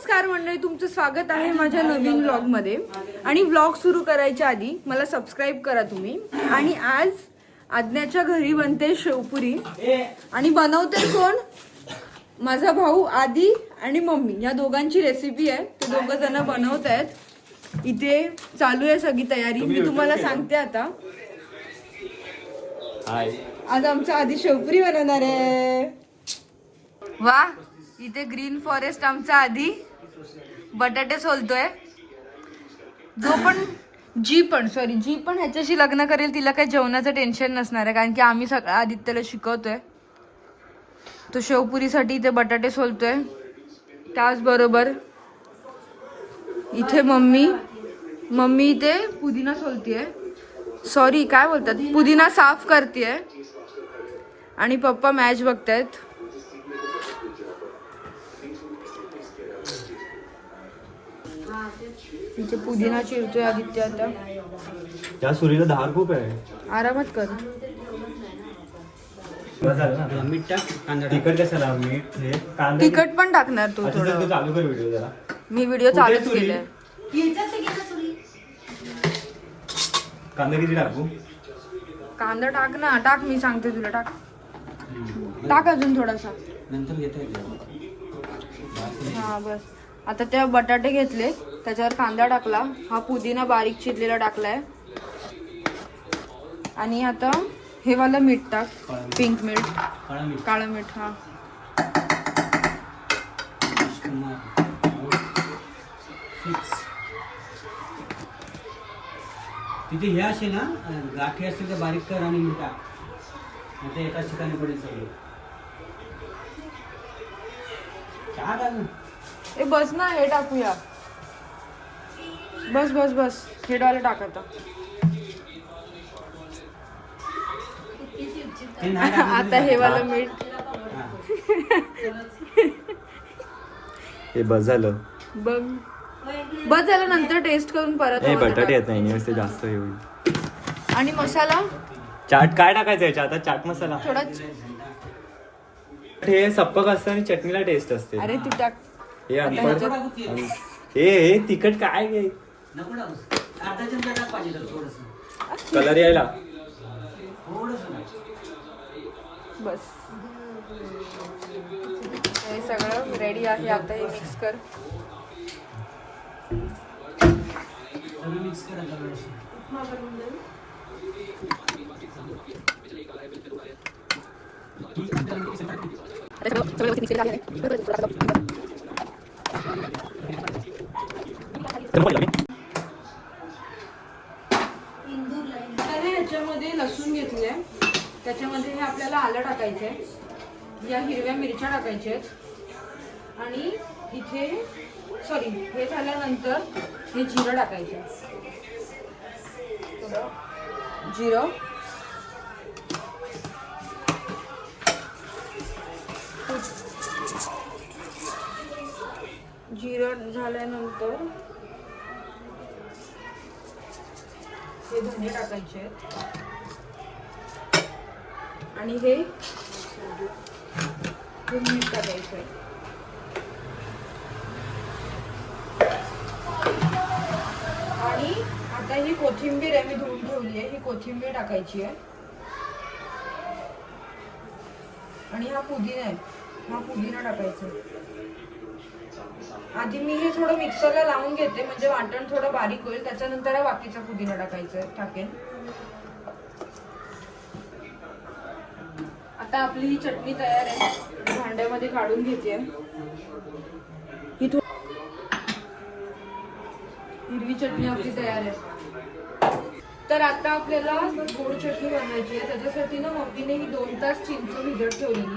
नमस्कार मंडळी, तुमचं स्वागत आहे माझ्या नवीन व्लॉग मध्ये. आणि व्लॉग सुरू करायच्या आधी मला सबस्क्राईब करा तुम्ही. आणि आज आज्ञाच्या घरी बनते शेवपुरी. आणि बनवते कोण? माझा भाऊ आदी आणि मम्मी, या दोघांची रेसिपी आहे. ते दोघ जण बनवत आहेत. इथे चालू आहे सगळी तयारी. मी तुम्हाला सांगते आता. आज आमचा आधी शेवपुरी बनवणार आहे. वा, इथे ग्रीन फॉरेस्ट आमचा आधी बटाटे सोलतोय. जी पण ह्याच्याशी लग्न करेल तिला काही जेवणाचं टेन्शन नसणार आहे, कारण की आम्ही सगळं आदित्यला शिकवतोय. तो शेवपुरीसाठी इथे बटाटे सोलतोय. त्याचबरोबर इथे मम्मी इथे पुदिना सोलतीये. सॉरी, काय बोलतात, पुदिना साफ करतेय. आणि पप्पा मॅच बघतायत. इथे पुदिना चिरतोय आदित्य आता. त्या सुरीला धार खूप आहे. आरामात कर. मीठ टाक, कांदा तिखट कशाला मीठ हे कांदा तिखट पण टाकणार तू थोडं. चालू कर व्हिडिओ जरा. मी व्हिडिओ चालूच केलाय. कांदा किती टाकू? कांदा टाक ना, टाक, मी सांगते तुला. टाक अजून थोडासा. नंतर घेता हा बस. आता त्या बटाटे घेतले, त्याच्यावर कांदा टाकला. हा पुदिना बारीक चिरलेला टाकलाय. आणि आता हे वाला मीठ टाक, पिंक मीठ, काळं मीठ. हा तिथे हे असे ना गाठी असतील तर बारीक कर आणि मीठ टाक. आता एकाच ठिकाणी पडेल सगळं. ए बस ना, हे टाकूया. बस हे डाल टाक आता. आता हे वाला मीठ. हे बस झालं. बस झालं. नंतर टेस्ट करून परत बटाटे येत नाही ते जास्त हे होईल. आणि मसाला चाट काय टाकायचं याच्या? आता चाट मसाला थोडा. हे सप्पक असतं आणि चटणीला टेस्ट असते. अरे तू टाक. हे तिखट काय घे, कलर यायला. बस हे सगळं रेडी आहे. आता हे मिक्स कर. ह्याच्यामध्ये लसूण घेतले, त्याच्यामध्ये हे आपल्याला आलं टाकायचंय. या हिरव्या मिरच्या टाकायच्या आहेत. आणि इथे हे झाल्यानंतर हे जिरं टाकायचं. जिरं झाल्यानंतर हे धने टाकायचे आहेत. आणि हे मीठ टाकायचं आहे. आणि आता ही कोथिंबीर आहे, मी धुवून ठेवली आहे. ही कोथिंबीर टाकायची आहे. आणि हा पुदिना आहे, हा पुदिना टाकायचा. आधी मी हे थोडं मिक्सरला लावून घेते, म्हणजे वाटण थोडं बारीक होईल. त्याच्यानंतर बाकीचा पुदिना टाकेन. आता आपली ही चटणी तयार आहे. भांड्यामध्ये काढून घेते. ही हिरवी चटणी आपली तयार आहे. तर आता आपल्याला गोड चटणी बनवायची आहे. त्याच्यासाठी ना मम्मीने ही 2 तास चिंच भिजत ठेवलेली.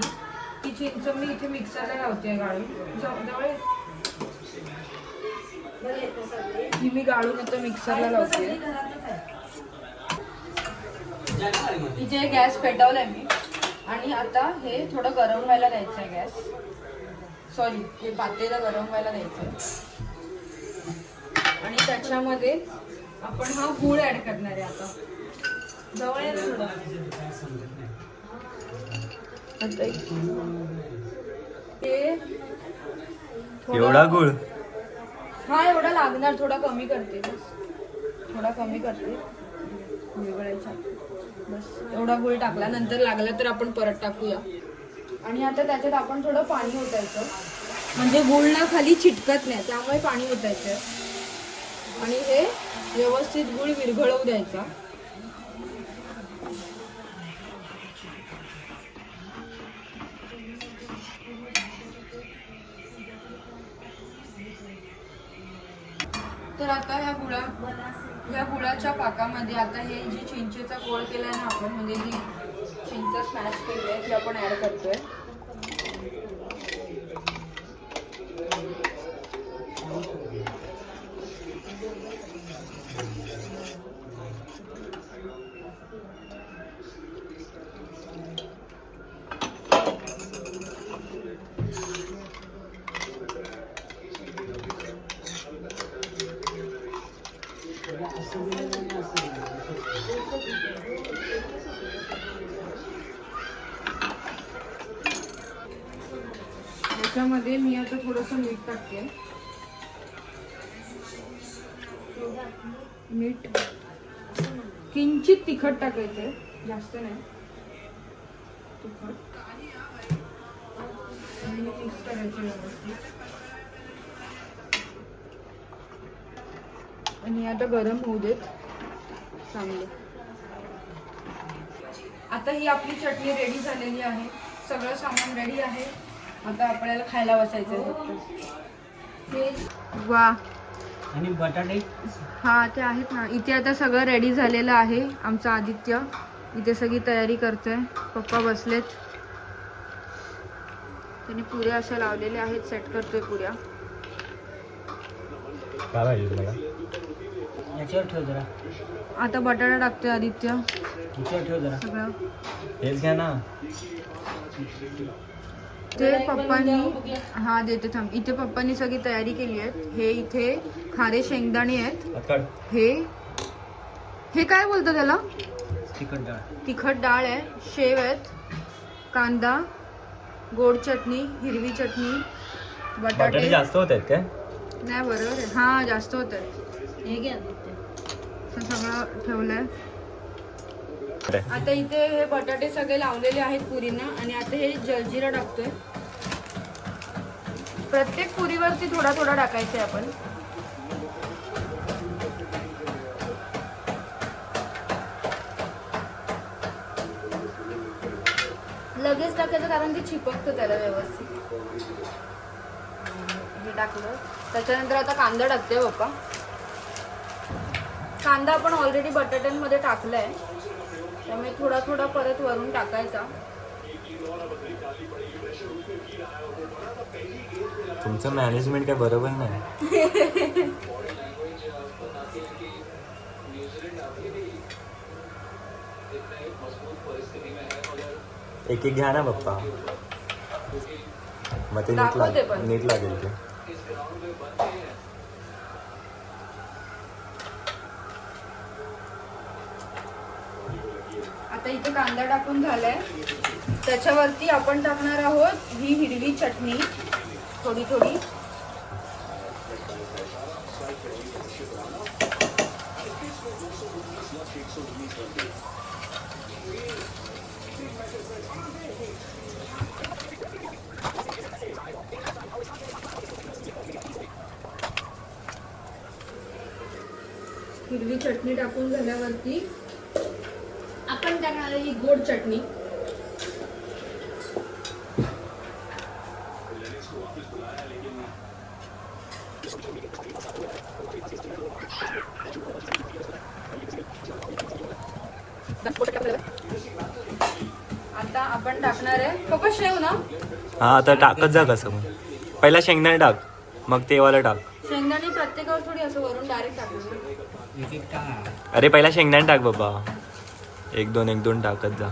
ती चिंच मी इथे मिक्सरला लावते गाळून. जवळ ही मी गाळून आता मिक्सरला लावते. इथे गॅस पेटवलाय मी. आणि आता हे थोडं गरम व्हायला द्यायचं आहे गॅस. हे पातेलं गरम व्हायला द्यायचं. आणि त्याच्यामध्ये आपण हा गूळ ऍड करणार आहे. आता जवळ एवढा गुळ हा एवढा लागणार, थोडा कमी करते बस, थोडा कमी करते विरघळायचा. बस एवढा गुळ टाकला, नंतर लागला तर आपण परत टाकूया. आणि आता त्याच्यात आपण थोडं पाणी ओतायचं, म्हणजे गुळ ना खाली चिटकत नाही, त्यामुळे पाणी ओतायचं. आणि हे व्यवस्थित गुळ विरघळवू द्यायचा. तर आता ह्या गुळाच्या पाकामध्ये आता हे जे चिंचेचा गोळ केलाय ना आपण, म्हणजे जी चिंच स्मॅश केली आहे ती आपण ऍड करतोय. त्याच्यामध्ये मी आता थोडंसं मीठ टाकते. मीठ किंचित तिखट टाकायचंय, जास्त नाही. तिखट आणि मिक्स करायचं व्यवस्थित. आणि आता गरम होऊ देत चांगलं. आता ही आपली चटणी रेडी झालेली आहे, सगळं सामान रेडी आहे. आता आपल्याला खायला बसायचं आहे. वा, आणि बटाटे हा ते आहेत ना इथे. आता सगळं रेडी झालेलं आहे. आमचं आदित्य इथे सगळी तयारी करतोय. पप्पा बसलेत, त्यांनी पुऱ्या अशा लावलेल्या आहेत, सेट करतोय पुऱ्या. काय पाहिजे तुम्हाला? याच्यावर ठेव जरा. आता बटाटा टाकतोय आदित्य, याच्यावर ठेव जरा. सगळं हेच घ्या ना. ते पप्पांनी, हा देते थांब. इथे पप्पांनी सगळी तयारी केली आहे. हे इथे खारे शेंगदाणे आहेत. हे काय बोलतो त्याला? तिखट डाळ. तिखट डाळ आहे. शेव आहेत, कांदा, गोड चटणी, हिरवी चटणी, बटाटे जास्त होत आहेत काय? नाही बरोबर आहे, हा जास्त होत आहे. हे घ्या, सगळं ठेवलंय. आता इथे हे बटाटे सगळे लावलेले आहेत पुरींना. आणि आता हे जलजिरा टाकतोय. प्रत्येक पुरीवरती थोडा थोडा टाकायचंय आपण. लगेच टाकायचं कारण ते चिपकतं त्याला व्यवस्थित. हे टाकलं. त्याच्यानंतर आता कांदा टाकते पप्पा. कांदा आपण ऑलरेडी बटाट्यांमध्ये टाकलाय, त्यामुळे थोडा थोडा परत वरून टाकायचा. तुमचं मॅनेजमेंट काय बरोबर नाही. एक एक घ्या ना पप्पा, मग ते नीट लागेल ते. आता इथे कांदा टाकून झालाय. त्याच्यावरती आपण टाकणार आहोत ही हिरवी चटणी थोडी थोडी. हिरवी चटणी टाकून झाल्यावरती आपण टाकणार ही गोड चटणी. आता आपण टाकणार आहे पप्पा शेव ना. हा आता टाकत जा कसं. मग पहिला शेंगदाणे टाक, मग ते वाला टाक. शेंगदाणे प्रत्येकावर थोडी असं वरून डायरेक्ट टाकलं. एक एक टाक. अरे पहिला शेंगदाणे टाक बाबा, एक दोन टाकत जा.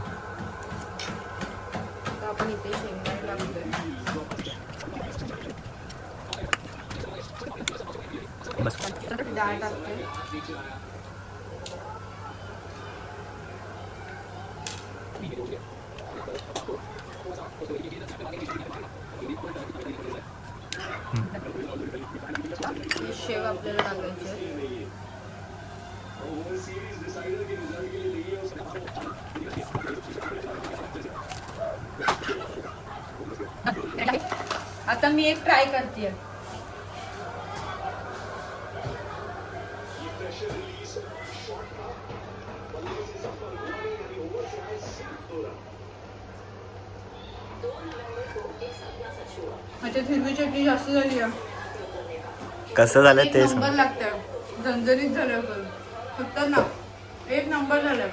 आता आपण इथे शेंगदाणे टाकतोय. बस. डाळ टाकतोय. हे शेव आपल्याला टाकायचे. आता मी एक ट्राय करते. अच्छा, हिरवी चटणी जास्त झाली आहे. कसं झालं एक ते नंबर लागतंय, झणझणीत झालं फक्त ना, एक नंबर झालं.